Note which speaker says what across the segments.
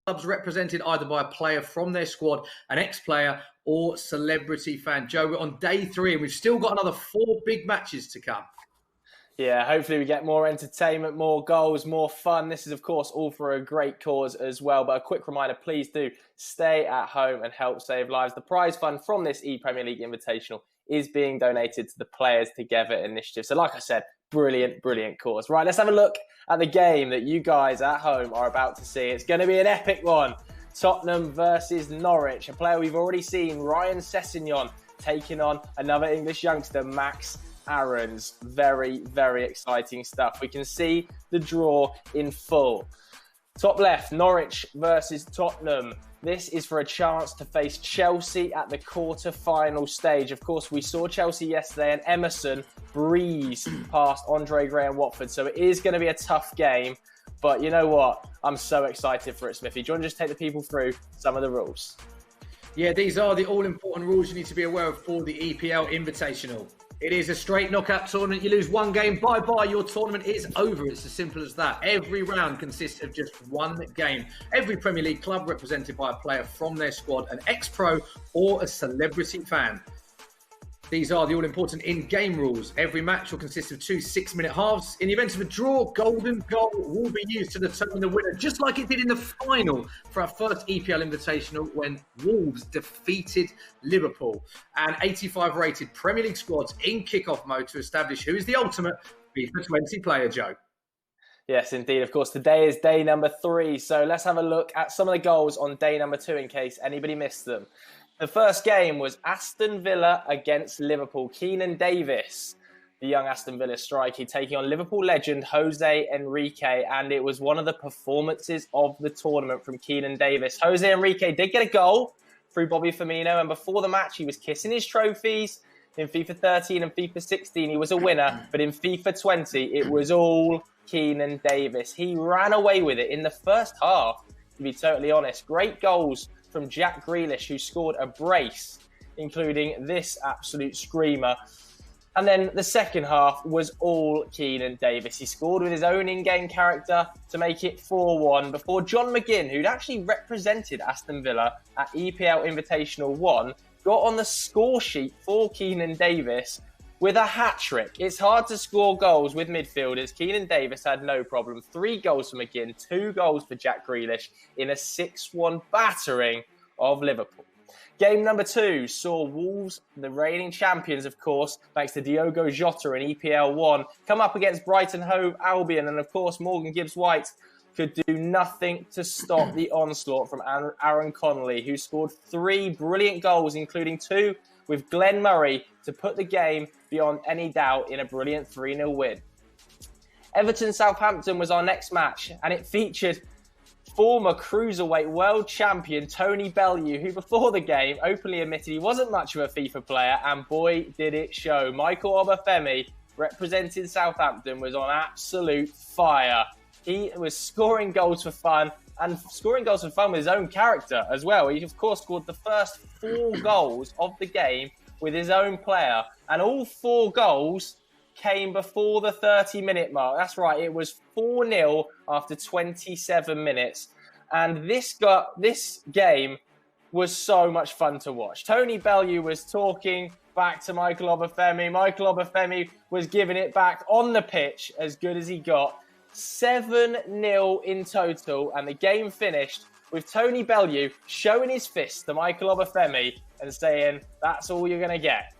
Speaker 1: clubs represented either by a player from their squad, an ex-player, or celebrity fan. Joe, we're on day 3 and we've still got another 4 big matches to come.
Speaker 2: Yeah, hopefully we get more entertainment, more goals, more fun. This is, of course, all for a great cause as well. But a quick reminder, please do stay at home and help save lives. The prize fund from this Premier League Invitational is being donated to the Players Together initiative. So like I said, brilliant, brilliant cause. Right, let's have a look at the game that you guys at home are about to see. It's going to be an epic one. Tottenham versus Norwich. A player we've already seen, Ryan Sessegnon, taking on another English youngster, Max Aarons. Very, very exciting stuff. We can see the draw in full. Top left, Norwich versus Tottenham. This is for a chance to face Chelsea at the quarter-final stage. Of course, we saw Chelsea yesterday and Emerson breeze past Andre Gray and Watford. So it is going to be a tough game. But you know what? I'm so excited for it, Smithy. Do you want to just take the people through some of the rules?
Speaker 1: Yeah, these are the all-important rules you need to be aware of for the EPL Invitational. It is a straight knockout tournament. You lose one game, bye-bye, your tournament is over. It's as simple as that. Every round consists of just one game. Every Premier League club represented by a player from their squad, an ex-pro or a celebrity fan. These are the all-important in-game rules. Every match will consist of 2 6-minute halves. In the event of a draw, golden goal will be used to determine the winner, just like it did in the final for our first EPL Invitational when Wolves defeated Liverpool. And 85-rated Premier League squads in kick-off mode to establish who is the ultimate FIFA 20 player, Joe.
Speaker 2: Yes, indeed. Of course, today is day number 3. So let's have a look at some of the goals on day number 2 in case anybody missed them. The first game was Aston Villa against Liverpool. Keenan Davis, the young Aston Villa striker, taking on Liverpool legend Jose Enrique, and it was one of the performances of the tournament from Keenan Davis. Jose Enrique did get a goal through Bobby Firmino, and before the match, he was kissing his trophies. In FIFA 13 and FIFA 16, he was a winner, but in FIFA 20, it was all Keenan Davis. He ran away with it in the first half, to be totally honest. Great goals from Jack Grealish, who scored a brace, including this absolute screamer. And then the second half was all Keenan Davis. He scored with his own in-game character to make it 4-1 before John McGinn, who'd actually represented Aston Villa at EPL Invitational 1, got on the score sheet for Keenan Davis with a hat-trick. It's hard to score goals with midfielders. Keenan Davis had no problem. 3 goals for McGinn, 2 goals for Jack Grealish in a 6-1 battering of Liverpool. Game number 2 saw Wolves, the reigning champions, of course, thanks to Diogo Jota in EPL 1, come up against Brighton Hove Albion. And, of course, Morgan Gibbs-White could do nothing to stop the onslaught from Aaron Connolly, who scored 3 brilliant goals, including 2 with Glenn Murray to put the game beyond any doubt in a brilliant 3-0 win. Everton-Southampton was our next match, and it featured former Cruiserweight World Champion Tony Bellew, who before the game openly admitted he wasn't much of a FIFA player, and boy, did it show. Michael Obafemi, representing Southampton, was on absolute fire. He was scoring goals for fun, and scoring goals for fun with his own character as well. He, of course, scored the first 4 goals of the game with his own player, and all 4 goals came before the 30-minute mark. That's right, it was 4-0 after 27 minutes, and this game was so much fun to watch. Tony Bellew was talking back to Michael Obafemi. Michael Obafemi was giving it back on the pitch as good as he got. 7-0 in total, and the game finished with Tony Bellew showing his fist to Michael Obafemi and saying, "That's all you're going to get."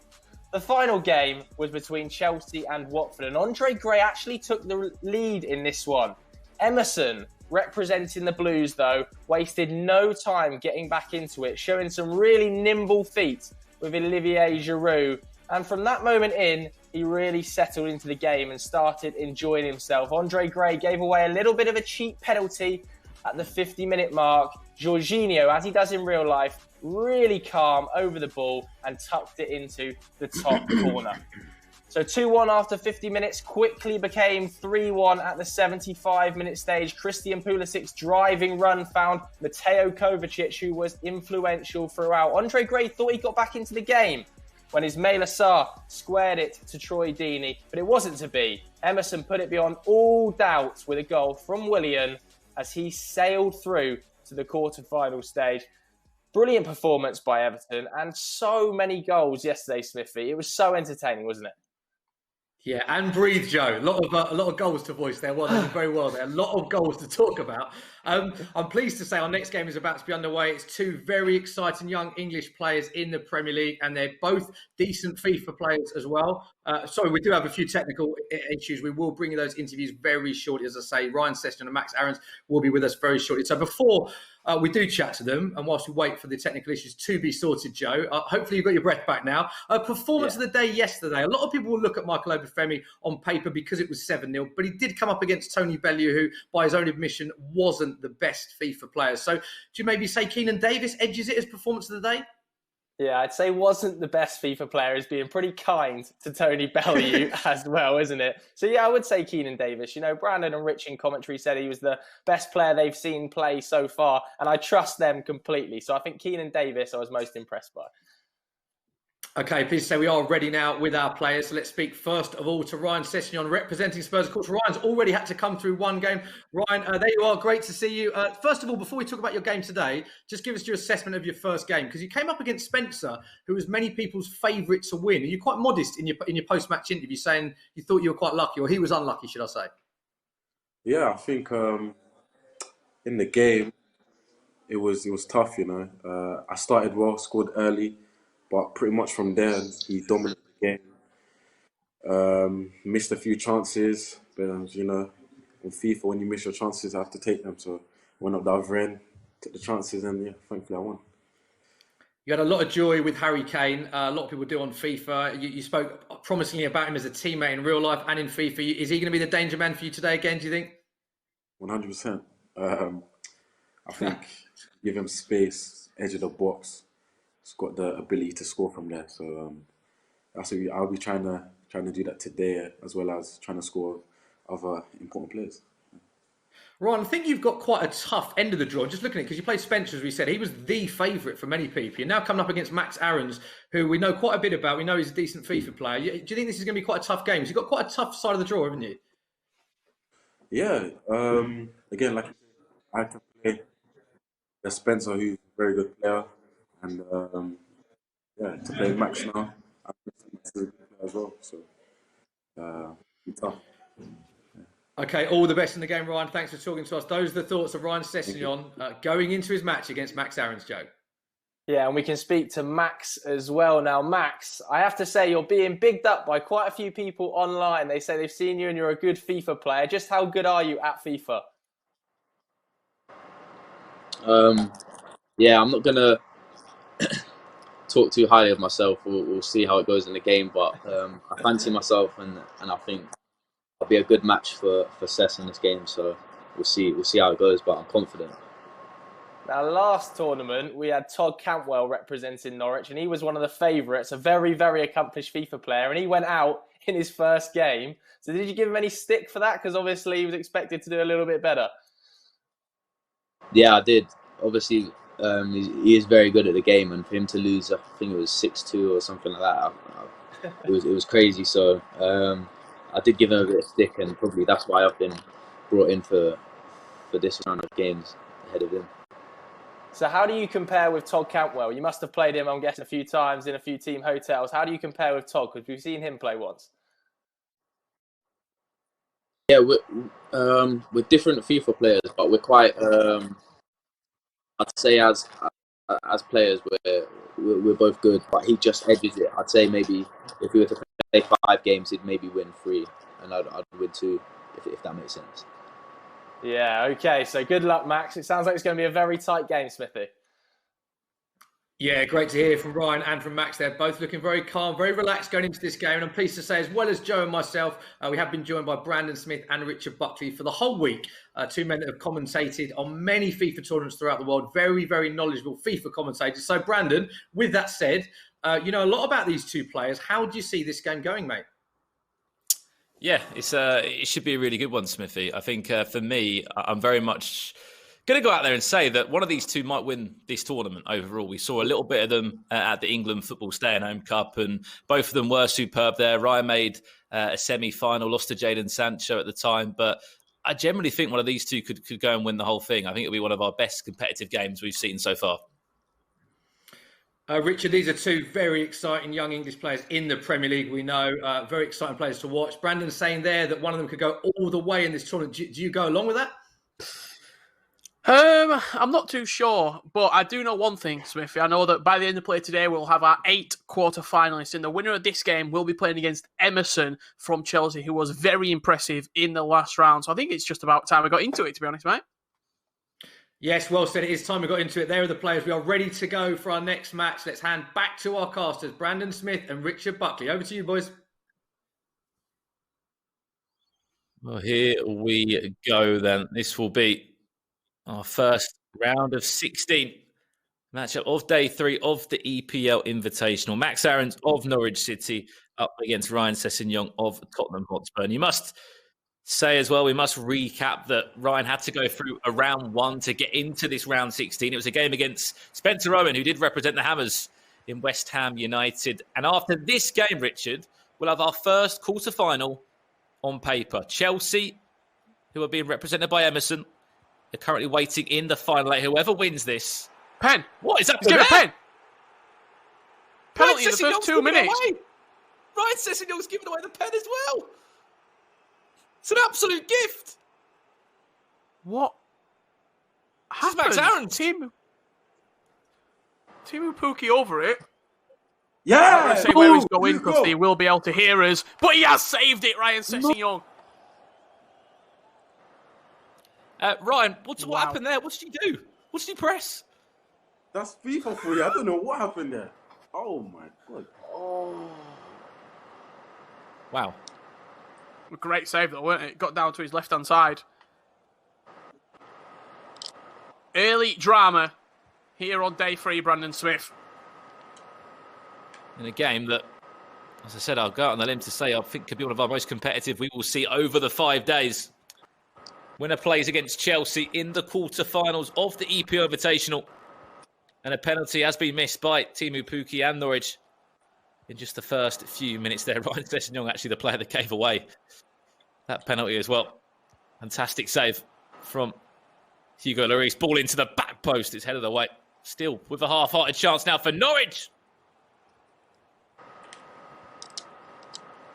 Speaker 2: The final game was between Chelsea and Watford, and Andre Gray actually took the lead in this one. Emerson, representing the Blues, though, wasted no time getting back into it, showing some really nimble feet with Olivier Giroud. And from that moment in, he really settled into the game and started enjoying himself. Andre Gray gave away a little bit of a cheap penalty at the 50-minute mark. Jorginho, as he does in real life, really calm over the ball and tucked it into the top corner. So 2-1 after 50 minutes quickly became 3-1 at the 75-minute stage. Christian Pulisic's driving run found Mateo Kovacic, who was influential throughout. Andre Gray thought he got back into the game when Ismail Assar squared it to Troy Deeney, but it wasn't to be. Emerson put it beyond all doubt with a goal from Willian as he sailed through to the quarter-final stage. Brilliant performance by Everton and so many goals yesterday, Smithy. It was so entertaining, wasn't it?
Speaker 1: Yeah, and breathe, Joe. A lot of goals to voice there. Well, they did very well there. A lot of goals to talk about. I'm pleased to say our next game is about to be underway. It's two very exciting young English players in the Premier League, and they're both decent FIFA players as well. Sorry, we do have a few technical issues. We will bring you those interviews very shortly. As I say, Ryan Sessegnon and Max Aarons will be with us very shortly. So before we do chat to them, and whilst we wait for the technical issues to be sorted, Joe, hopefully you've got your breath back now. Performance of the day yesterday. A lot of people will look at Michael Obafemi on paper because it was 7-0, but he did come up against Tony Bellew, who, by his own admission, wasn't the best FIFA player. So do you maybe say Keenan Davis edges it as performance of the day?
Speaker 2: Yeah, I'd say wasn't the best FIFA player is being pretty kind to Tony Bellew as well, isn't it? So yeah, I would say Keenan Davis. You know, Brandon and Rich in commentary said he was the best player they've seen play so far, and I trust them completely. So I think Keenan Davis I was most impressed by.
Speaker 1: Okay, please say we are ready now with our players. So let's speak first of all to Ryan Sessegnon, representing Spurs. Of course, Ryan's already had to come through one game. Ryan, there you are. Great to see you. First of all, before we talk about your game today, just give us your assessment of your first game, because you came up against Spencer, who was many people's favourite to win. Are you quite modest in your post-match interview, saying you thought you were quite lucky, or he was unlucky, should I say?
Speaker 3: Yeah, I think in the game it was tough. You know, I started well, scored early. But pretty much from there, he dominated the game. Missed a few chances, but you know, in FIFA, when you miss your chances, I have to take them. So went up the other end, took the chances, and yeah, thankfully I won.
Speaker 1: You had a lot of joy with Harry Kane. A lot of people do on FIFA. You spoke promisingly about him as a teammate in real life and in FIFA. Is he going to be the danger man for you today again, do you think?
Speaker 3: 100%. I think give him space, edge of the box. He's got the ability to score from there. So that's what I'll be trying to do that today, as well as trying to score other important players.
Speaker 1: Ron, I think you've got quite a tough end of the draw. Just looking at it, because you played Spencer, as we said, he was the favourite for many people. You're now coming up against Max Aarons, who we know quite a bit about. We know he's a decent FIFA player. Do you think this is going to be quite a tough game? You've got quite a tough side of the draw, haven't you?
Speaker 3: Yeah. Again, like I can play Spencer, who's a very good player, and to play Max now, I think he's a good player as well. So it's tough.
Speaker 1: Okay, all the best in the game, Ryan. Thanks for talking to us. Those are the thoughts of Ryan Sessegnon going into his match against Max Aarons, Joe.
Speaker 2: Yeah, and we can speak to Max as well now. Max, I have to say you're being bigged up by quite a few people online. They say they've seen you and you're a good FIFA player. Just how good are you at FIFA?
Speaker 4: Yeah, I'm not going to talk too highly of myself. We'll see how it goes in the game, but I fancy myself, and I think it'll be a good match for Sess in this game. So we'll see how it goes, but I'm confident.
Speaker 2: Now, last tournament, we had Todd Cantwell representing Norwich, and he was one of the favourites, a very, very accomplished FIFA player, and he went out in his first game. So did you give him any stick for that? Because obviously he was expected to do a little bit better.
Speaker 4: Yeah, I did. Obviously, he is very good at the game, and for him to lose, I think it was 6-2 or something like that, it was crazy. So I did give him a bit of stick, and probably that's why I've been brought in for this round of games ahead of him.
Speaker 2: So how do you compare with Todd Cantwell? You must have played him, I'm guessing, a few times in a few team hotels. How do you compare with Todd? Because we've seen him play once.
Speaker 4: Yeah, we're different FIFA players, but we're quite. I'd say as players, we're both good, but he just edges it. I'd say maybe if we were to play 5 games, he'd maybe win 3, and I'd win 2, if that makes sense.
Speaker 2: Yeah, okay. So good luck, Max. It sounds like it's going to be a very tight game, Smithy.
Speaker 1: Yeah, great to hear from Ryan and from Max. They're both looking very calm, very relaxed going into this game. And I'm pleased to say, as well as Joe and myself, we have been joined by Brandon Smith and Richard Buckley for the whole week. 2 men that have commentated on many FIFA tournaments throughout the world. Very, very knowledgeable FIFA commentators. So, Brandon, with that said, you know a lot about these 2 players. How do you see this game going, mate?
Speaker 5: Yeah, it should be a really good one, Smithy. I think for me, I'm very much going to go out there and say that one of these 2 might win this tournament overall. We saw a little bit of them at the England Football Stay-at-Home Cup, and both of them were superb there. Ryan made a semi-final, lost to Jadon Sancho at the time, but I generally think one of these two could go and win the whole thing. I think it'll be one of our best competitive games we've seen so far.
Speaker 1: Richard, these are two very exciting young English players in the Premier League. We know very exciting players to watch. Brandon's saying there that one of them could go all the way in this tournament. Do you go along with that?
Speaker 6: I'm not too sure, but I do know one thing, Smithy. I know that by the end of play today, we'll have our 8 quarter-finalists, and the winner of this game will be playing against Emerson from Chelsea, who was very impressive in the last round. So I think it's just about time we got into it, to be honest, mate.
Speaker 1: Yes, well said. It is time we got into it. There are the players. We are ready to go for our next match. Let's hand back to our casters, Brandon Smith and Richard Buckley. Over to you, boys.
Speaker 5: Well, here we go then. This will be our first round of 16 matchup of day 3 of the EPL Invitational. Max Aarons of Norwich City up against Ryan Sessegnon of Tottenham Hotspur. And you must say as well, we must recap that Ryan had to go through a round 1 to get into this round 16. It was a game against Spencer Owen, who did represent the Hammers in West Ham United. And after this game, Richard, we'll have our first quarter-final on paper. Chelsea, who are being represented by Emerson, are currently waiting in the final 8. Whoever wins this...
Speaker 6: Pen!
Speaker 5: What is that?
Speaker 6: Give it pen! Penalty in the
Speaker 5: Sessegnon's
Speaker 6: first 2 minutes.
Speaker 5: Ryan Sessegnon's given away the pen as well. It's an absolute gift.
Speaker 6: What happened?
Speaker 5: Max Aarons.
Speaker 6: Timu Pukki over it.
Speaker 3: Yeah!
Speaker 6: I'm not going to say where he's going because they will be able to hear us, but he has saved it, Ryan Sessegnon.
Speaker 5: Ryan, what happened there? What did you do? What did you press?
Speaker 3: That's FIFA for you. I don't know what happened there. Oh my God.
Speaker 5: Wow.
Speaker 6: A great save, though, weren't it? Got down to his left-hand side. Early drama here on day 3, Brandon Smith.
Speaker 5: In a game that, as I said, I'll go out on the limb to say I think could be one of our most competitive we will see over the 5 days. Winner plays against Chelsea in the quarterfinals of the EPL Invitational. And a penalty has been missed by Timu Pukki and Norwich in just the first few minutes there. Ryan Sessegnon, actually the player that gave away that penalty as well. Fantastic save from Hugo Lloris. Ball into the back post. It's headed away. Still with a half-hearted chance now for Norwich.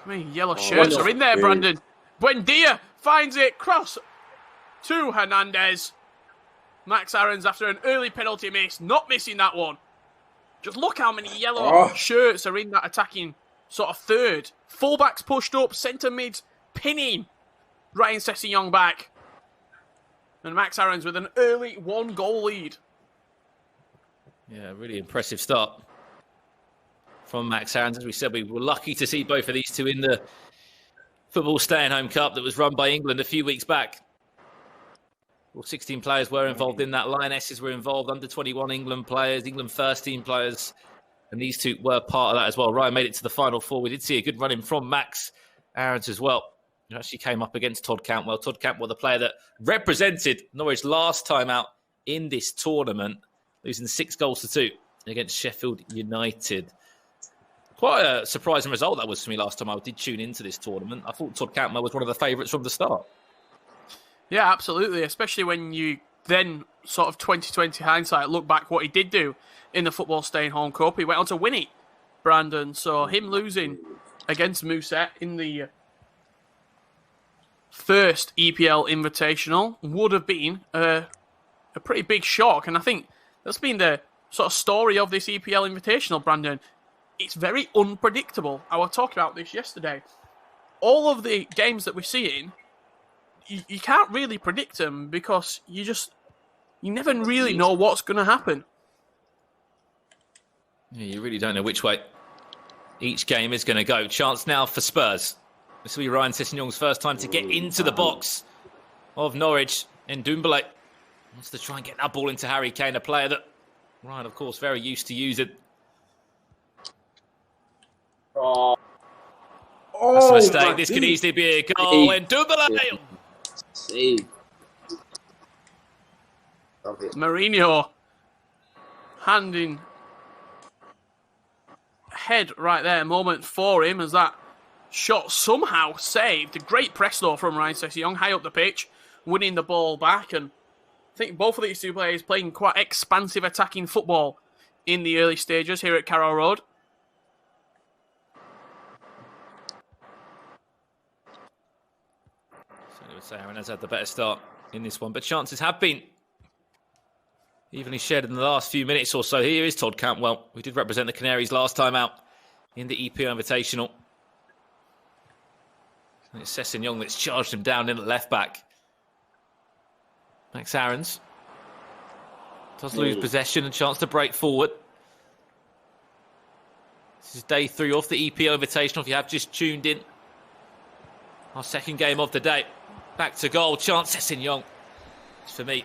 Speaker 6: How many yellow shirts are in there, Brandon? Buendia finds it. Cross to Hernandez. Max Aarons after an early penalty miss. Not missing that one. Just look how many yellow shirts are in that attacking sort of third. Fullbacks pushed up. Centre mids pinning Ryan Sessegnon back. And Max Aarons with an early 1-goal lead.
Speaker 5: Yeah, really impressive start from Max Aarons. As we said, we were lucky to see both of these two in the Football Staying Home Cup that was run by England a few weeks back. Well, 16 players were involved in that. Lionesses were involved, under 21 England players, England first team players. And these two were part of that as well. Ryan made it to the final 4. We did see a good run-in from Max Aarons as well. He actually came up against Todd Cantwell. Todd Cantwell, the player that represented Norwich last time out in this tournament, losing 6-2 against Sheffield United. Quite a surprising result that was for me last time I did tune into this tournament. I thought Todd Cantwell was one of the favourites from the start.
Speaker 6: Yeah, absolutely. Especially when you then sort of 2020 hindsight look back what he did do in the Football Staying Home Cup. He went on to win it, Brandon. So him losing against Musset in the first EPL Invitational would have been a pretty big shock. And I think that's been the sort of story of this EPL Invitational, Brandon. It's very unpredictable. I was talking about this yesterday. All of the games that we're seeing, you can't really predict them because you never really know what's going to happen.
Speaker 5: Yeah, you really don't know which way each game is going to go. Chance now for Spurs. This will be Ryan Sessegnon's first time to get into the box of Norwich. And Ndombele wants to try and get that ball into Harry Kane, a player that Ryan, of course, very used to using. That's a mistake. This could easily be a goal. And Ndombele!
Speaker 4: Save.
Speaker 6: Mourinho handing head right there. Moment for him as that shot somehow saved. A great press though from Ryan Sessegnon high up the pitch. winning the ball back. And I think both of these two players playing quite expansive attacking football in the early stages here at Carrow Road.
Speaker 5: So I would say Aaron has had the better start in this one, but chances have been evenly shared in the last few minutes or so. Here is Todd Cantwell, who did represent the Canaries last time out in the EPL Invitational. And it's Sessegnon that's charged him down in at left back. Max Aarons does lose possession and chance to break forward. This is day 3 off the EPL Invitational, if you have just tuned in. Our second game of the day. Back to goal, chance Sessegnon. For me,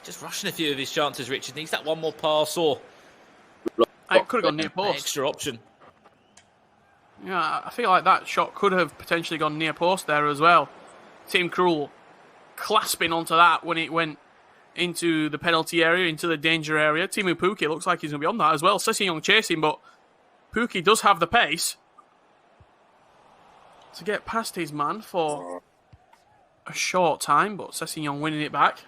Speaker 5: just rushing a few of his chances, Richard. Needs that one more pass or...
Speaker 6: It could have gone near post.
Speaker 5: Extra option.
Speaker 6: Yeah, I feel like that shot could have potentially gone near post there as well. Tim Krul clasping onto that when it went into the penalty area, into the danger area. Timu Pukki looks like he's going to be on that as well. Sessegnon chasing, but Pukki does have the pace to get past his man for a short time, but Sessegnon winning it back.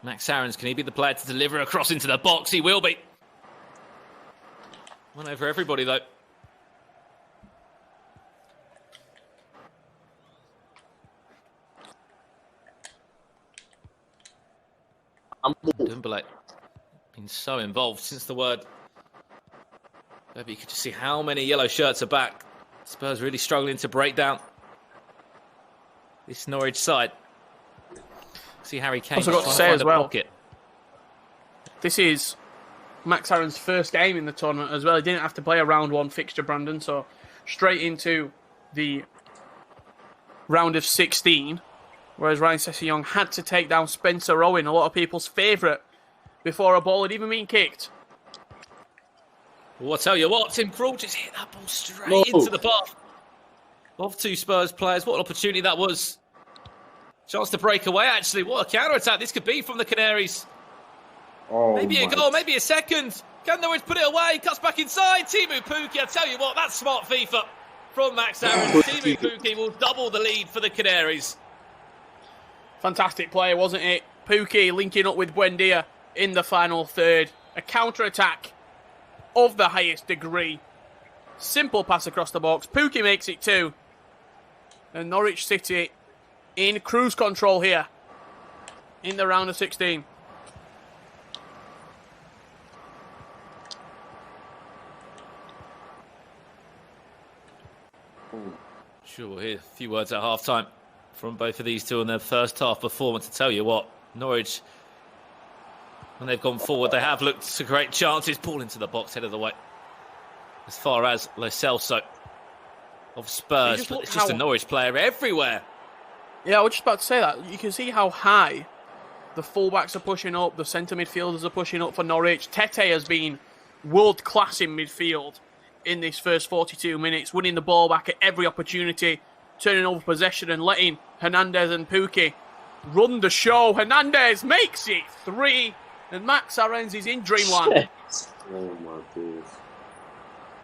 Speaker 5: Max Aarons, can he be the player to deliver across into the box? He will be. One over everybody, though. Dembele been so involved since the word. Maybe you could just see how many yellow shirts are back. Spurs really struggling to break down this Norwich side. See Harry Kane
Speaker 6: Also got to say as well,
Speaker 5: pocket.
Speaker 6: This is Max Aaron's first game in the tournament as well. He didn't have to play a round 1 fixture, Brandon, so straight into the round of 16, whereas Ryan Sessegnon had to take down Spencer Owen, a lot of people's favourite, before a ball had even been kicked.
Speaker 5: Well, I'll tell you what, Tim Krul just hit that ball straight into the path of 2 Spurs players. What an opportunity that was. Chance to break away, actually. What a counter-attack this could be from the Canaries.
Speaker 3: Oh,
Speaker 5: maybe a goal, maybe a second. Can Norwich put it away? Cuts back inside. Timu Pukki, I tell you what, that's smart FIFA from Max Aarons. Timu Pukki will double the lead for the Canaries.
Speaker 6: Fantastic play, wasn't it? Pukki linking up with Buendia in the final third. A counter-attack of the highest degree. Simple pass across the box. Pukki makes it 2. And Norwich City in cruise control here in the round of 16.
Speaker 5: Sure, we'll hear a few words at half-time from both of these two on their first half performance. To tell you what, Norwich, when they've gone forward, they have looked to great chances. Ball into the box, head of the way. As far as Lo Celso of Spurs, but it's just a Norwich player everywhere.
Speaker 6: Yeah, I was just about to say that. You can see how high the fullbacks are pushing up, the centre midfielders are pushing up for Norwich. Tete has been world-class in midfield in this first 42 minutes, winning the ball back at every opportunity, turning over possession and letting Hernandez and Pukki run the show. Hernandez makes it 3, and Max Aarons is in dreamland.
Speaker 3: Oh my days.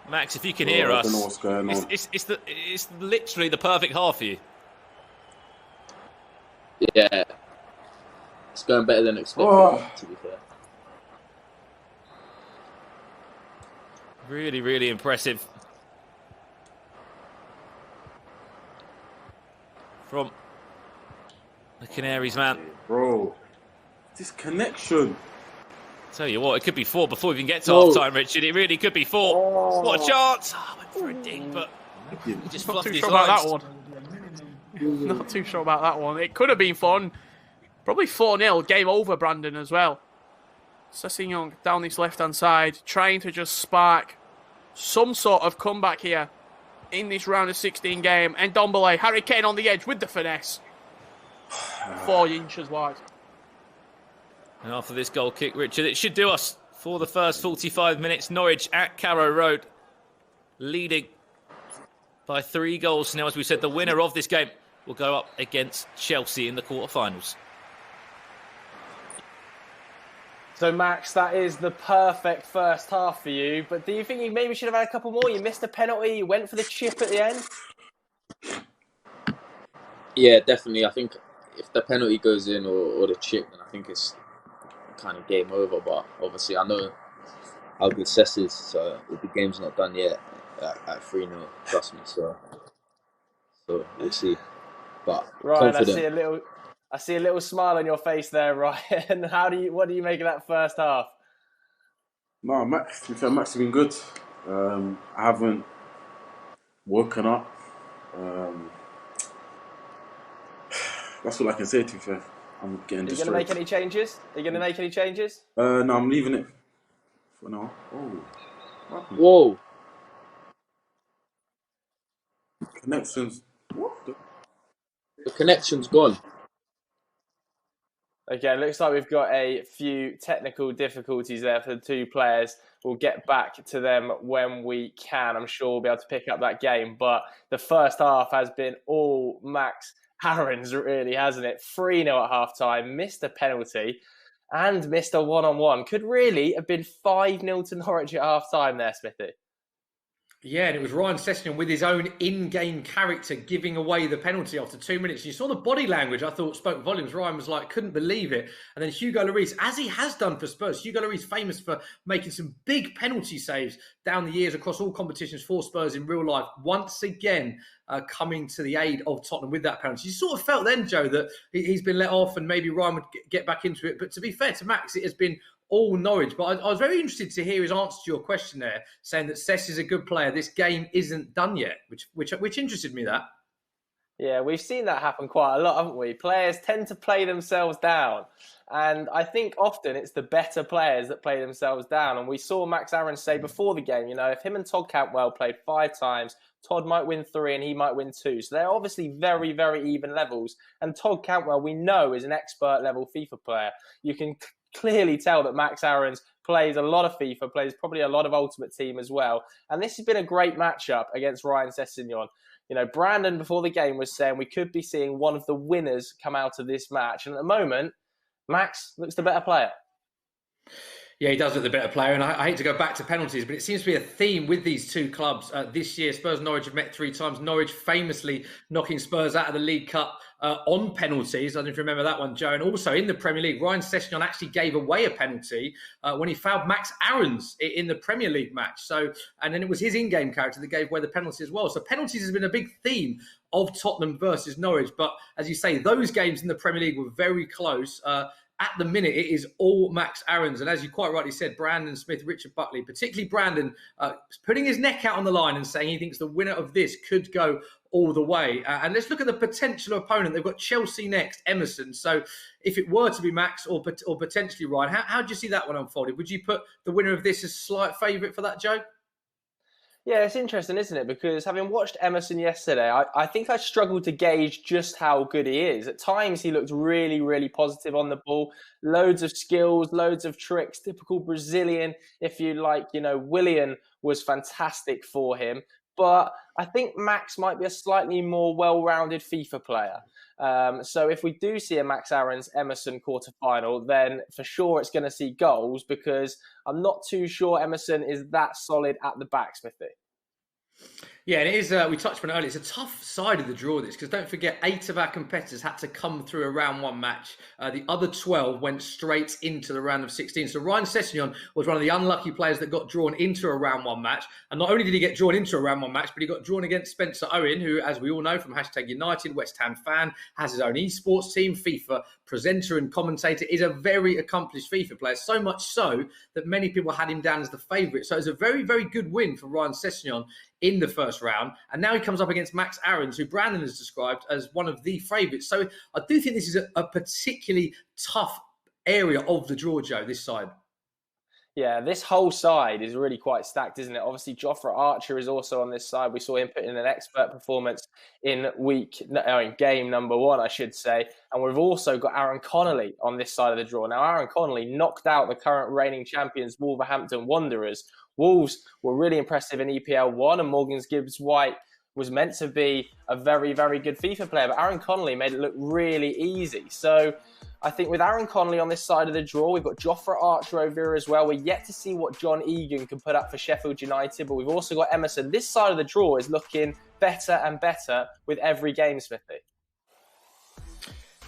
Speaker 5: Max, if you can hear us,
Speaker 3: I don't know what's going on.
Speaker 5: It's literally the perfect half for you.
Speaker 4: Yeah. It's going better than expected, to be fair.
Speaker 5: Really, really impressive. From the Canaries, man.
Speaker 3: Bro, this connection.
Speaker 5: Tell you what, it could be 4 before we even get to half-time, Richard. It really could be 4. What a chance. Went for a ding, but he just
Speaker 6: Not
Speaker 5: fluffed
Speaker 6: too
Speaker 5: his
Speaker 6: sure
Speaker 5: lines.
Speaker 6: about that one. Not too sure about that one. It could have been fun. Probably 4-0. Game over, Brandon, as well. Sessegnon down this left-hand side, trying to just spark some sort of comeback here in this round of 16 game. And Ndombele, Harry Kane on the edge with the finesse. 4 inches wide.
Speaker 5: And after this goal kick, Richard, it should do us for the first 45 minutes. Norwich at Carrow Road, leading by 3 goals. Now, as we said, the winner of this game will go up against Chelsea in the quarterfinals.
Speaker 2: So, Max, that is the perfect first half for you. But do you think you maybe should have had a couple more? You missed a penalty. You went for the chip at the end.
Speaker 4: Yeah, definitely. I think if the penalty goes in or the chip, then I think it's kind of game over. But obviously, I know how good Cess is, so the game's not done yet at 3-0. Trust me. So we'll see. But
Speaker 2: Ryan,
Speaker 4: confident.
Speaker 2: I see a little smile on your face there, Ryan. What do you make of that first half?
Speaker 3: No, Max, to be fair, Max has been good. I haven't woken up. That's all I can say, to be fair. I'm getting
Speaker 2: Are you going
Speaker 3: destroyed.
Speaker 2: to make any changes?
Speaker 3: No, I'm leaving it for now. Oh, what happened?
Speaker 4: Whoa!
Speaker 3: Connections. What?
Speaker 4: The connection's gone.
Speaker 2: Okay, looks like we've got a few technical difficulties there for the two players. We'll get back to them when we can. I'm sure we'll be able to pick up that game. But the first half has been all Max Aaron's, really, hasn't it? 3-0 at half-time, missed a penalty and missed a one-on-one. Could really have been 5-0 to Norwich at half-time there, Smithy.
Speaker 1: Yeah, and it was Ryan Sessegnon with his own in-game character giving away the penalty after 2 minutes. You saw the body language, I thought, spoke volumes. Ryan was like, couldn't believe it. And then Hugo Lloris, as he has done for Spurs, Hugo Lloris famous for making some big penalty saves down the years across all competitions for Spurs in real life, once again coming to the aid of Tottenham with that penalty. You sort of felt then, Joe, that he's been let off and maybe Ryan would get back into it. But to be fair to Max, it has been all Norwich. But I was very interested to hear his answer to your question there, saying that Cess is a good player. This game isn't done yet, which interested me, that.
Speaker 2: Yeah, we've seen that happen quite a lot, haven't we? Players tend to play themselves down. And I think often it's the better players that play themselves down. And we saw Max Aaron say before the game, if him and Todd Cantwell played 5 times, Todd might win 3 and he might win 2. So they're obviously very, very even levels. And Todd Cantwell, we know, is an expert level FIFA player. You can clearly tell that Max Aaron's plays a lot of FIFA, plays probably a lot of Ultimate Team as well. And this has been a great matchup against Ryan Sessegnon. Brandon before the game was saying we could be seeing one of the winners come out of this match. And at the moment, Max looks the better player.
Speaker 1: Yeah, he does look the better player. And I hate to go back to penalties, but it seems to be a theme with these two clubs this year. Spurs and Norwich have met 3 times. Norwich famously knocking Spurs out of the League Cup on penalties. I don't know if you remember that one, Joe. And also in the Premier League, Ryan Sessegnon actually gave away a penalty when he fouled Max Aarons in the Premier League match. And then it was his in-game character that gave away the penalty as well. So penalties has been a big theme of Tottenham versus Norwich. But as you say, those games in the Premier League were very close. At the minute, it is all Max Aaron's. And as you quite rightly said, Brandon Smith, Richard Buckley, particularly Brandon, putting his neck out on the line and saying he thinks the winner of this could go all the way. And let's look at the potential opponent. They've got Chelsea next, Emerson. So if it were to be Max or potentially Ryan, how do you see that one unfolded? Would you put the winner of this as slight favourite for that, Joe?
Speaker 2: Yeah, it's interesting, isn't it? Because having watched Emerson yesterday, I think I struggled to gauge just how good he is. At times, he looked really, really positive on the ball. Loads of skills, loads of tricks, typical Brazilian, if you like. Willian was fantastic for him. But I think Max might be a slightly more well-rounded FIFA player. So if we do see a Max Aaron's Emerson quarterfinal, then for sure it's going to see goals because I'm not too sure Emerson is that solid at the back, Smithy.
Speaker 1: Yeah, and it is, we touched on it earlier, it's a tough side of the draw, this, because don't forget, 8 of our competitors had to come through a round 1 match. The other 12 went straight into the round of 16. So Ryan Sessegnon was one of the unlucky players that got drawn into a round 1 match. And not only did he get drawn into a round 1 match, but he got drawn against Spencer Owen, who, as we all know from #United, West Ham fan, has his own esports team, FIFA presenter and commentator, is a very accomplished FIFA player. So much so that many people had him down as the favourite. So it's a very, very good win for Ryan Sessegnon in the first round. And now he comes up against Max Aarons, who Brandon has described as one of the favourites. So I do think this is a particularly tough area of the draw, Joe, this side.
Speaker 2: Yeah, this whole side is really quite stacked, isn't it? Obviously, Jofra Archer is also on this side. We saw him put in an expert performance in game number 1, I should say. And we've also got Aaron Connolly on this side of the draw. Now, Aaron Connolly knocked out the current reigning champions, Wolverhampton Wanderers. Wolves were really impressive in EPL 1, and Morgan Gibbs-White was meant to be a very, very good FIFA player, but Aaron Connolly made it look really easy. So I think with Aaron Connolly on this side of the draw, we've got Jofra Archer over here as well. We're yet to see what John Egan can put up for Sheffield United, but we've also got Emerson. This side of the draw is looking better and better with every game, Smithy.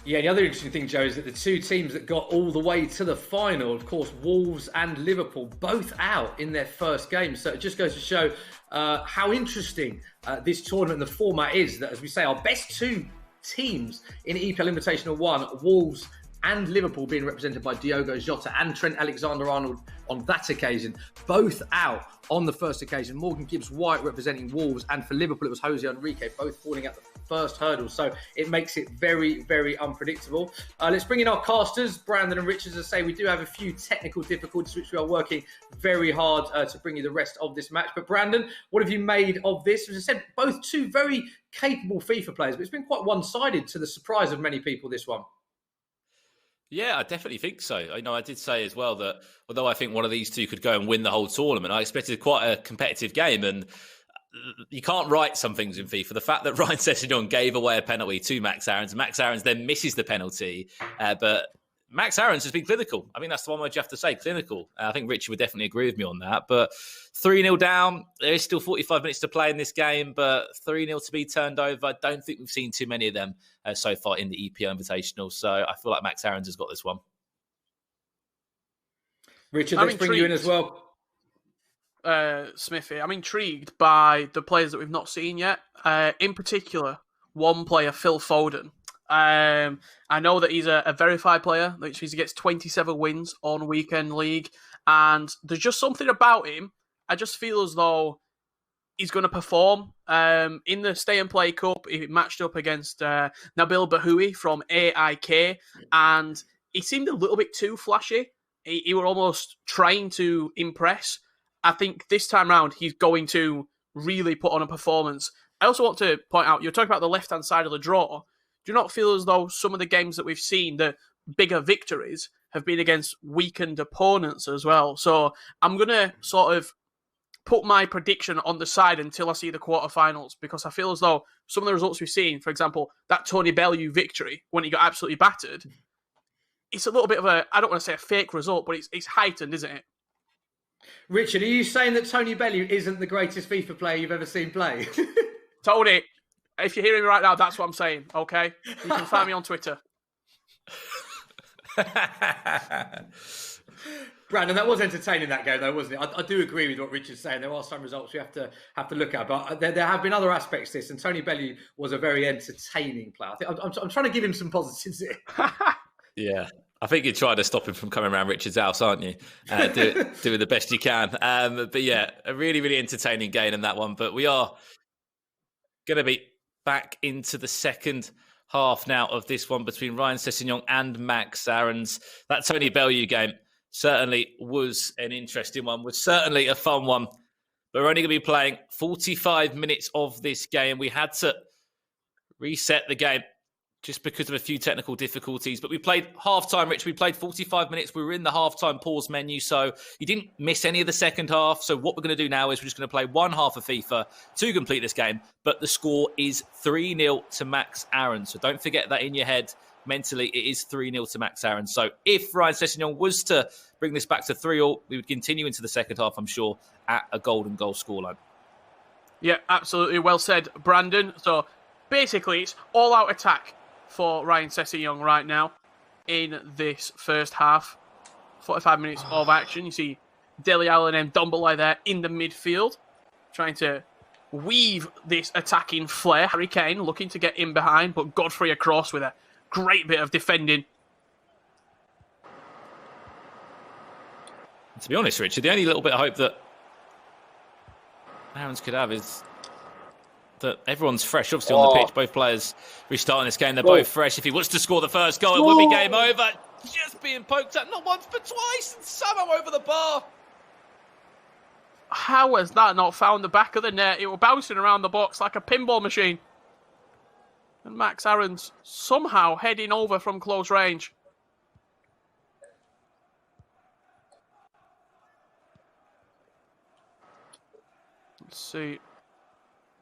Speaker 1: Yeah, the other interesting thing, Joe, is that the two teams that got all the way to the final, of course, Wolves and Liverpool, both out in their first game. So it just goes to show how interesting this tournament and the format is. That, as we say, our best two teams in EPL Invitational 1, Wolves and Liverpool, being represented by Diogo Jota and Trent Alexander-Arnold on that occasion, both out on the first occasion. Morgan Gibbs-White representing Wolves, and for Liverpool it was Jose Enrique, both falling at the first hurdle. So it makes it very, very unpredictable. Let's bring in our casters, Brandon and Richard. As I say, we do have a few technical difficulties, which we are working very hard to bring you the rest of this match. But Brandon, what have you made of this? As I said, both two very capable FIFA players, but it's been quite one-sided to the surprise of many people, this one.
Speaker 5: Yeah, I definitely think so. I did say as well that although I think one of these two could go and win the whole tournament, I expected quite a competitive game, and you can't write some things in FIFA. The fact that Ryan Sessegnon gave away a penalty to Max Aarons then misses the penalty, but Max Aarons has been clinical. I think that's the one word you have to say, clinical. I think Richard would definitely agree with me on that. But 3-0 down, there is still 45 minutes to play in this game, but 3-0 to be turned over. I don't think we've seen too many of them so far in the EPL Invitational. So I feel like Max Aarons has got this one.
Speaker 1: Richard, let's bring you in as well.
Speaker 6: Smithy, I'm intrigued by the players that we've not seen yet. In particular, one player, Phil Foden. I know that he's a verified player, which means he gets 27 wins on Weekend League, and there's just something about him. I just feel as though he's going to perform. In the Stay and Play Cup, he matched up against Nabil Bahoui from AIK, and he seemed a little bit too flashy. He were almost trying to impress. I think this time round, he's going to really put on a performance. I also want to point out, you're talking about the left-hand side of the draw. Do you not feel as though some of the games that we've seen, the bigger victories, have been against weakened opponents as well? So I'm going to sort of put my prediction on the side until I see the quarterfinals, because I feel as though some of the results we've seen, for example, that Tony Bellew victory when he got absolutely battered, it's a little bit of a, I don't want to say a fake result, but it's heightened, isn't it?
Speaker 1: Richard, are you saying that Tony Bellew isn't the greatest FIFA player you've ever seen play?
Speaker 6: Tony, if you're hearing me right now, that's what I'm saying, okay? You can find me on Twitter.
Speaker 1: Brandon, that was entertaining, that game, though, wasn't it? I do agree with what Richard's saying. There are some results we have to look at, but there have been other aspects to this, and Tony Bellew was a very entertaining player. I'm trying to give him some positives here.
Speaker 5: Yeah. I think you're trying to stop him from coming around Richard's house, aren't you? Doing the best you can. But yeah, a really, really entertaining game in that one. But we are going to be back into the second half now of this one between Ryan Sessegnon and Max Aarons. That Tony Bellew game certainly was an interesting one, was certainly a fun one. But we're only going to be playing 45 minutes of this game. We had to reset the game just because of a few technical difficulties. But we played half-time, Rich. We played 45 minutes. We were in the half-time pause menu, so you didn't miss any of the second half. So what we're going to do now is we're just going to play one half of FIFA to complete this game. But the score is 3-0 to Max Aarons. So don't forget that in your head. Mentally, it is 3-0 to Max Aarons. So if Ryan Sessegnon was to bring this back to 3-0, we would continue into the second half, I'm sure, at a golden goal scoreline.
Speaker 6: Yeah, absolutely. Well said, Brandon. So basically, it's all-out attack for Ryan Sessegnon right now in this first half. 45 minutes of action. You see Dele Alli and Ndombele there in the midfield, trying to weave this attacking flair. Harry Kane looking to get in behind, but Godfrey across with a great bit of defending.
Speaker 5: To be honest, Richard, the only little bit of hope that Aarons could have is that everyone's fresh, obviously, on the pitch. Both players restarting this game, they're both fresh. If he was to score the first goal, it would be game over. Just being poked at, not once, but twice, and somehow over the bar.
Speaker 6: How has that not found the back of the net? It was bouncing around the box like a pinball machine. And Max Aarons somehow heading over from close range. Let's see.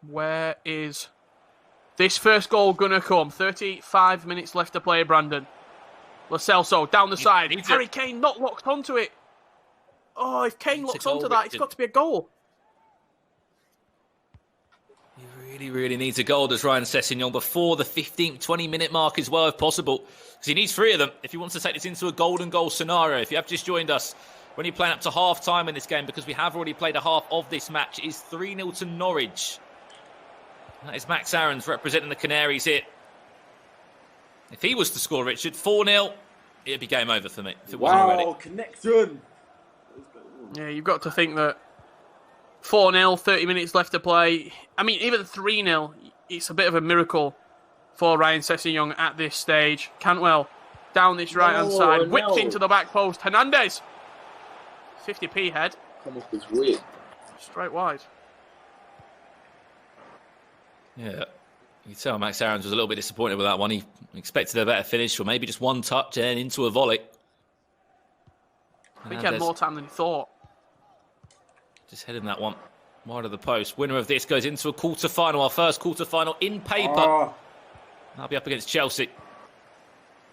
Speaker 6: Where is this first goal going to come? 35 minutes left to play, Brandon. Lo Celso down the side. Harry Kane not locked onto it. Oh, if Kane locks onto that, it's got to be a goal.
Speaker 5: He Really needs a goal, does Ryan Sessegnon, before the 15th, 20-minute mark as well, if possible. Because he needs 3 of them if he wants to take this into a golden goal scenario. If you have just joined us, we're only playing up to half-time in this game because we have already played a half of this match. It is 3-0 to Norwich. That is Max Aarons representing the Canaries here. If he was to score, Richard, 4-0, it'd be game over for me if it wasn't already.
Speaker 3: Connection!
Speaker 6: Yeah, you've got to think that 4-0, 30 minutes left to play. I mean, even 3-0, it's a bit of a miracle for Ryan Sessegnon at this stage. Cantwell down this right-hand side, whipped into the back post. Hernandez, 50p head.
Speaker 4: Come off this weird.
Speaker 6: Straight wide.
Speaker 5: Yeah, you can tell Max Aarons was a little bit disappointed with that one. He expected a better finish, or maybe just one touch and into a volley.
Speaker 6: I think he had more time than he thought.
Speaker 5: Just heading that one wide of the post. Winner of this goes into a quarter-final, our first quarter-final in paper. That'll be up against Chelsea.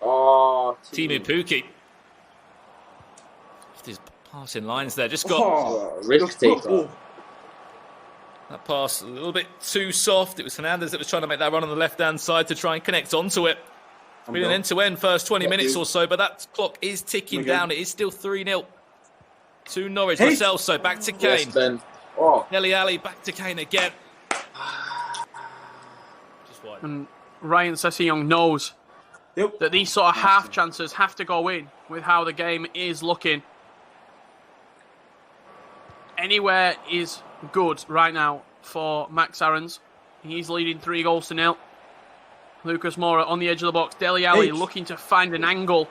Speaker 5: Timu Pukki. His passing lines there. Just got...
Speaker 4: risk taker.
Speaker 5: That pass a little bit too soft. It was Hernandez that was trying to make that run on the left-hand side to try and connect onto it. It's been an end-to-end first 20 minutes or so, but that clock is ticking down. It is still 3-0 to Norwich. Marcelso back to Kane.
Speaker 4: Yes,
Speaker 5: Dele Alli back to Kane again. Just wide.
Speaker 6: And Ryan Sessegnon knows that these sort of half chances have to go in with how the game is looking. Anywhere is good right now for Max Aarons. He's leading 3-0. Lucas Moura on the edge of the box. Dele Alli looking to find an angle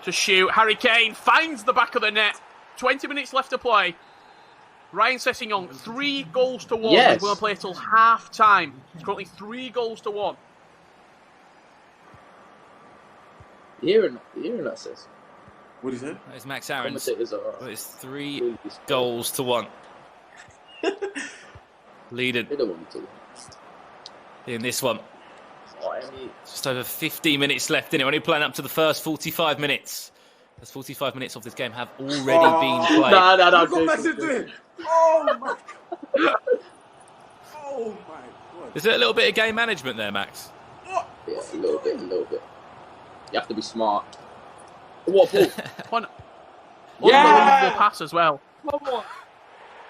Speaker 6: to shoot. Harry Kane finds the back of the net. 20 minutes left to play. Ryan Sessegnon, 3-1.
Speaker 4: Yes.
Speaker 6: We're going to play till half time. It's currently 3-1.
Speaker 4: You're not, sis.
Speaker 3: What did he say?
Speaker 5: That is Max Aarons.
Speaker 4: Commentators are...
Speaker 5: But it's 3-1. Leading
Speaker 4: They don't want me to.
Speaker 5: in this one. Just over 50 minutes left in it. We're only playing up to the first 45 minutes. Those 45 minutes of this game have already been played.
Speaker 4: No.
Speaker 3: Look what Max is doing! Oh my God! Oh my God!
Speaker 5: Is there a little bit of game management there, Max?
Speaker 3: What?
Speaker 4: Yeah, a little bit. You have to be smart. What ball?
Speaker 6: Unbelievable pass as well.
Speaker 4: One more.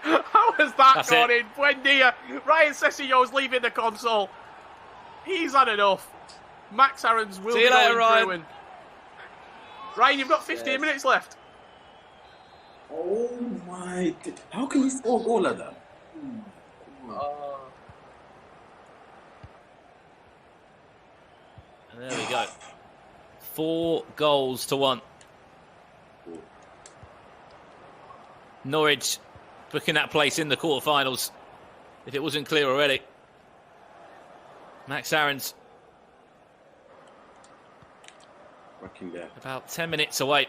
Speaker 6: How has that
Speaker 5: That's
Speaker 6: gone
Speaker 5: it.
Speaker 6: in? Buendia. Ryan Sessegnon's leaving the console. He's had enough. Max Aarons will
Speaker 5: See
Speaker 6: be
Speaker 5: you later,
Speaker 6: going
Speaker 5: Ryan.
Speaker 6: through. And Ryan, you've got 15 minutes left.
Speaker 3: Oh my! How can you score a goal like that?
Speaker 5: And there we go. 4-1. Norwich booking that place in the quarterfinals, if it wasn't clear already. Max Aarons
Speaker 3: Fucking there.
Speaker 5: about 10 minutes away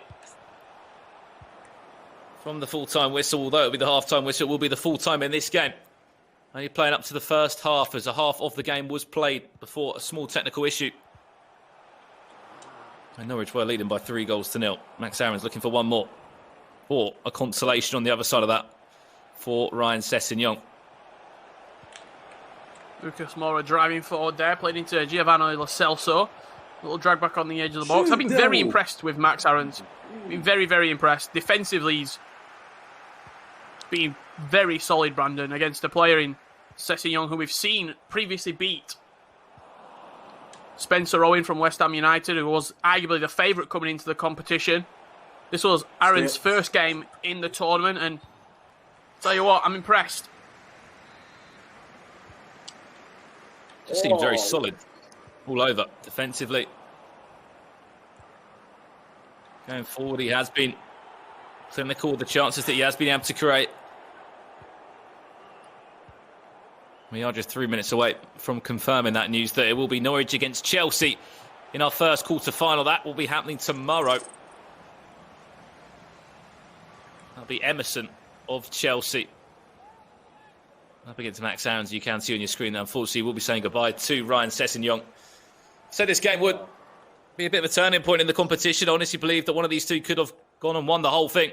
Speaker 5: from the full-time whistle, although it'll be the half-time whistle, it will be the full-time in this game. Only playing up to the first half, as a half of the game was played before a small technical issue. And Norwich were leading by 3-0. Max Aarons looking for one more, or a consolation on the other side of that for Ryan Sessegnon.
Speaker 6: Lucas Moura driving forward there, played into Giovanni Lo Celso. Little drag back on the edge of the box. I've been very impressed with Max Aarons. Been very, very impressed. Defensively, he's been very solid, Brandon, against a player in Sessegnon who we've seen previously beat Spencer Owen from West Ham United, who was arguably the favourite coming into the competition. This was Aarons' first game in the tournament, and tell you what, I'm impressed.
Speaker 5: Just seems very solid all over defensively. Going forward, he has been clinical with the chances that he has been able to create. We are just 3 minutes away from confirming that news that it will be Norwich against Chelsea in our first quarter-final. That will be happening tomorrow. That'll be Emerson of Chelsea up against Max Aarons. You can see on your screen. Unfortunately, we'll be saying goodbye to Ryan Sessegnon. So this game would be a bit of a turning point in the competition. I honestly believe that one of these two could have gone and won the whole thing.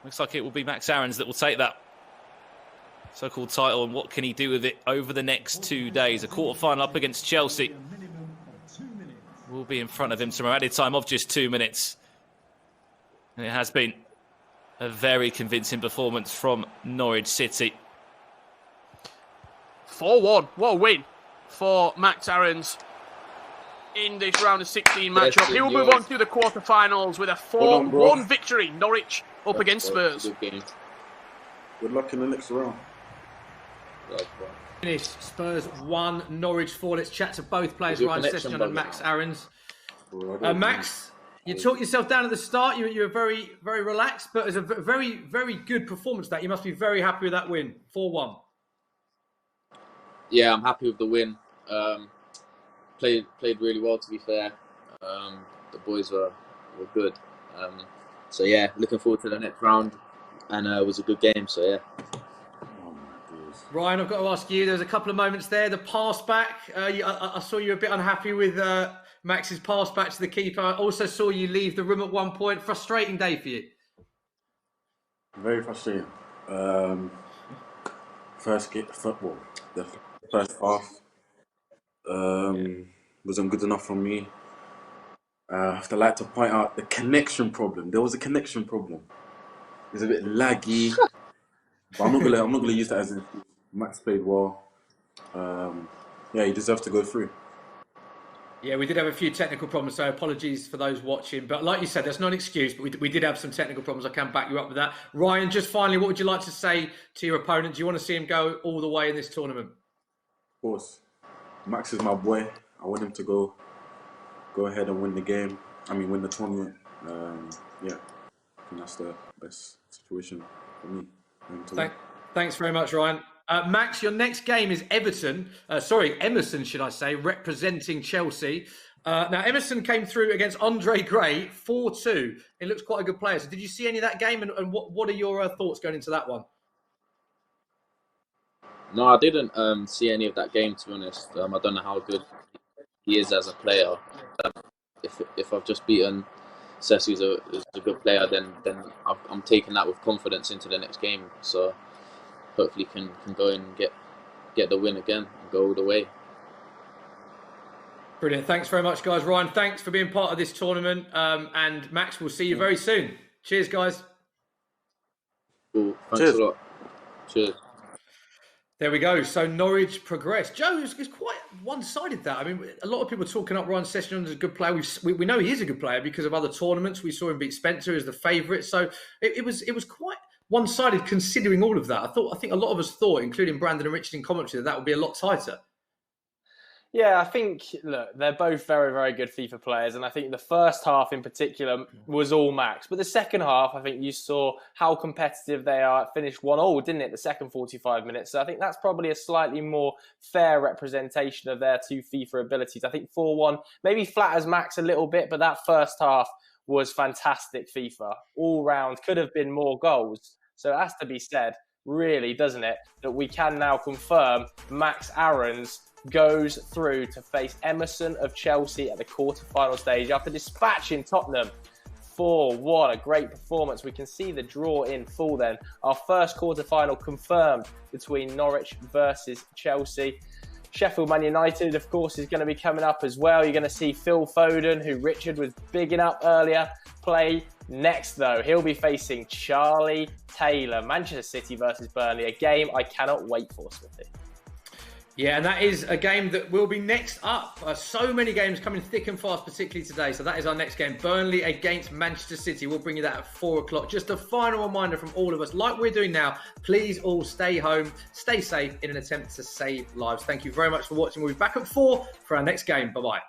Speaker 5: Looks like it will be Max Aarons that will take that. so-called title, and what can he do with it over the next 2 days? A quarter-final up against Chelsea. Will be in front of him tomorrow. Added time of just 2 minutes. And it has been a very convincing performance from Norwich City.
Speaker 6: 4-1. What a win for Max Aarons in this round of 16 matchup. He will move on to the quarterfinals with a 4-1 victory. Norwich up against Spurs.
Speaker 3: Good game. Good luck in the next round.
Speaker 1: Finish Spurs 1, Norwich 4. Let's chat to both players, Ryan Sessegnon and Max Aarons. Max, you talked yourself down at the start. You were very, very relaxed, but it was a very, very good performance. That you must be very happy with that win, 4-1.
Speaker 4: Yeah, I'm happy with the win. Played really well, to be fair. The boys were good. So yeah, looking forward to the next round, and it was a good game. So yeah.
Speaker 1: Ryan, I've got to ask you. There was a couple of moments there. The pass back. I saw you a bit unhappy with Max's pass back to the keeper. I also saw you leave the room at one point. Frustrating day for you.
Speaker 3: Very frustrating. The first half wasn't good enough for me. I'd like to point out the connection problem. There was a connection problem. It was a bit laggy, but I'm not gonna use that as an excuse. Max played well. Yeah, he deserves to go through.
Speaker 1: Yeah, we did have a few technical problems, so apologies for those watching. But like you said, that's not an excuse, but we did have some technical problems. I can back you up with that. Ryan, just finally, what would you like to say to your opponent? Do you want to see him go all the way in this tournament?
Speaker 3: Of course. Max is my boy. I want him to go ahead and win the game. Win the tournament. Yeah, I think that's the best situation for me.
Speaker 1: Thanks very much, Ryan. Max, your next game is Emerson, should I say, representing Chelsea. Now, Emerson came through against Andre Gray, 4-2. It looks quite a good player. So did you see any of that game? And what are your thoughts going into that one?
Speaker 4: No, I didn't see any of that game, to be honest. I don't know how good he is as a player. If I've just beaten Sess, who's a good player, then I'm taking that with confidence into the next game. So hopefully can go and get the win again and go all the way.
Speaker 1: Brilliant. Thanks very much, guys. Ryan, thanks for being part of this tournament. And Max, we'll see you very soon. Cheers, guys.
Speaker 4: Cool. Thanks a lot. Cheers.
Speaker 1: There we go. So Norwich progressed. Joe, it's quite one-sided that. A lot of people talking up Ryan Sessegnon as a good player. We know he is a good player because of other tournaments. We saw him beat Spencer as the favourite. So it was quite one-sided considering all of that. I think a lot of us thought, including Brandon and Richard in commentary, that would be a lot tighter.
Speaker 2: Yeah, I think, look, they're both very, very good FIFA players. And I think the first half in particular was all Max. But the second half, I think you saw how competitive they are. It finished 1-1, didn't it, the second 45 minutes? So I think that's probably a slightly more fair representation of their two FIFA abilities. I think 4-1 maybe flatters Max a little bit, but that first half was fantastic FIFA. All round, could have been more goals. So it has to be said, really, doesn't it, that we can now confirm Max Aarons goes through to face Emerson of Chelsea at the quarter-final stage after dispatching Tottenham 4-1. A great performance. We can see the draw in full then. Our first quarter-final confirmed between Norwich versus Chelsea. Sheffield Man United, of course, is going to be coming up as well. You're going to see Phil Foden, who Richard was bigging up earlier, play next, though. He'll be facing Charlie Taylor. Manchester City versus Burnley, a game I cannot wait for, Smithy.
Speaker 1: Yeah, and that is a game that will be next up. So many games coming thick and fast, particularly today. So that is our next game. Burnley against Manchester City. We'll bring you that at 4 o'clock. Just a final reminder from all of us, like we're doing now, please all stay home, stay safe in an attempt to save lives. Thank you very much for watching. We'll be back at 4 for our next game. Bye-bye.